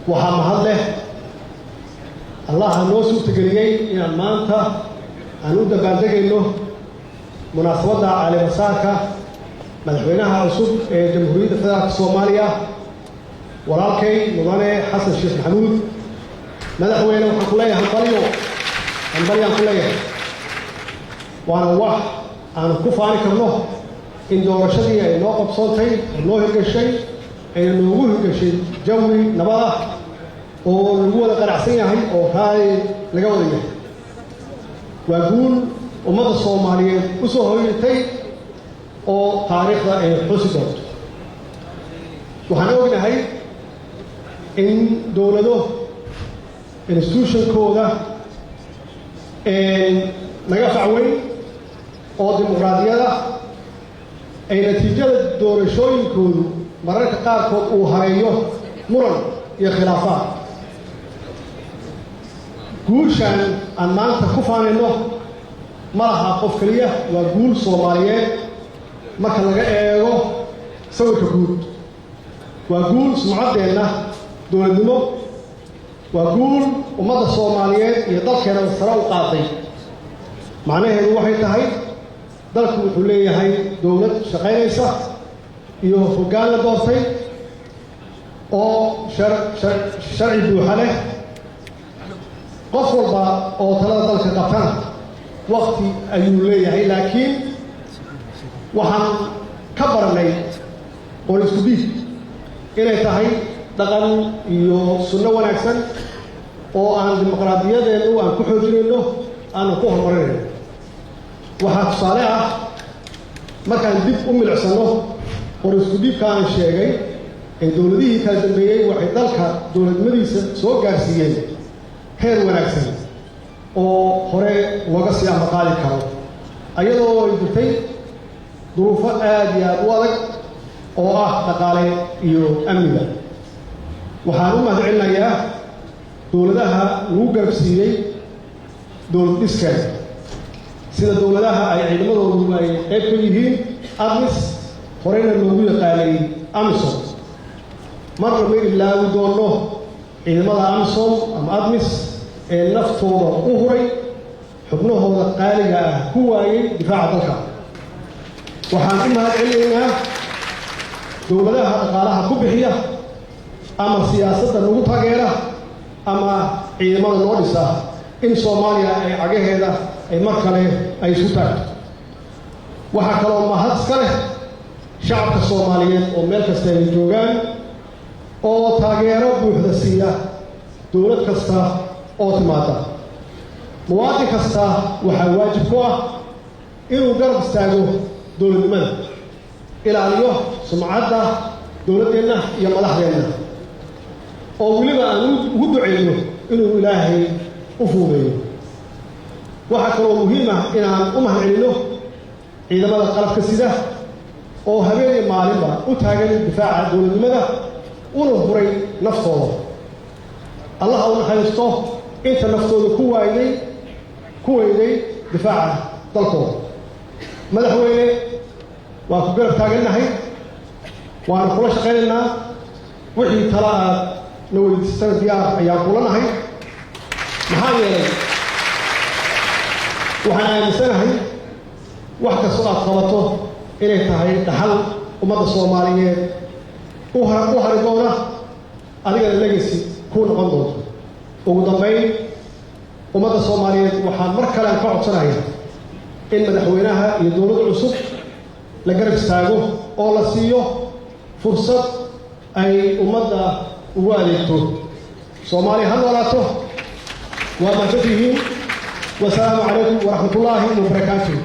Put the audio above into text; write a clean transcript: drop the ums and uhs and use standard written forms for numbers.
waxaa mahad leh allah noo suurtageliyey inaan maanta aan u dabaaldegayno munaasabadda caleemasaarka madaxweynaha cusub ee jamhuuriyadda federaalka soomaaliya walaalkay mudane xasan sheekh maxamuud madaxweyne waxaan ku leeyahay hambalyaan ku leeyahay waana wax aan ku faani karno in doorashadii ay noo qabsoontay oo noo hirgashay ay noogu hirgashay jawi nabad ah oo lagu wada qanacsan yahay oo raali laga wada yahay waa guul ummadda soomaaliyeed u soo hoyatay oo taariikhda ay xusi doonto waxaan ognahay in dowlado institutionkooda naga facweyn oo dimuqraadiyada ay natiijada doorashooyinkoodu mararka qaarkood uu hareeyo muran iyo khilaafaad guushaan aan maanta ku faanayno ma laha qof keliya waa guul soomaaliyeed marka laga eego sawirka guud waa guul sumcaddeenna dowladnimo waa guul ummadda soomaaliyeed iyo dalkeena sare u qaaday macnaheedu waxay tahay dalku wuxuu leeyahay dowlad shaqaynaysa iyo hoggaan la doortay oo sharci buuxa leh qof walba oo talada dalka qabtana waqti ayuu leeyahay laakiin waxaan ka baranay oo isku dhiig inay tahay dhaqan iyo sunno wanaagsan oo aan dimuqraadiyadeennu aan ku xoojinayno aanan ku horumarinayno waxaa tusaale ah markaan dib u milicsanno oo isku dhiibka aan sheegay ee dowladihii kala dambeeyey waxay dalka dowladnimadiisa soo gaarsiiyeen heer wanaagsan oo hore ugaga sii ambaqaadi karo ayadoo ay jirtay duruufo aad iyo aad u adag oo ah dhaqaale iyo amniga waxaan u mahadcelinayaa dowladaha lagu garabsiiyey dowlad dhiskeeda sida dowladaha ay ciidamadoodu ay qayb ka yihiin admis horeyna loogu yaqaanay amisom marna ma ilaawi doonno ciidamada amisom ama admis ee naftooda u huray xubnahooda qaaliga ah ku waayey difaaca dalka waxaan u mahadcelinaynaa dowladaha dhaqaalaha ku bixiya ama siyaasadda nagu taageera ama ciidamada noo dhisa in soomaaliya ay cagaheeda ay mar kale ay isu taagto waxaa kaloo mahad iska leh shacabka soomaaliyeed oo meel kasta ay joogaan oo taageero buuxda siiya dowlad kasta oo timaada muwaadin kasta waxaa waajib ku ah inuu garab istaago dowladnimada ilaaliyo sumcadda dowladdeenna iyo madaxdeenna oo weliba aan ugu duceyno inuu ilaahay u fuudeeyo waxaa kaloo muhiim ah inaan u mahadcelino ciidamada qalabka sida oo habeen iyo maalinba u taagan difaaca dowladnimada una huray naftooda allah u naxariisto inta naftooda ku weyday difaaca dalkooda madaxweyne waan ku garab taagannahay waana kula shaqaynaynaa wixii tala aad na weydiisana diyaar ayaan kula nahay maxaa yeelay waxaan aaminsanahay wax kastoo aad qabato inay tahay dhaxal ummadda soomaaliyeed u hari doona adigana legacy kuu noqon doonto ugu dambayn ummadda soomaaliyeed waxaan mar kale aan ka codsanaya in madaxweynaha iyo dowladda cusub la garab istaago oo la siiyo fursad ay ummadda ugu adeegto soomaaliya ha noolaato waa mahadsantihiin wasalaamu calaykum waraxmatullaahi wabarakaatuh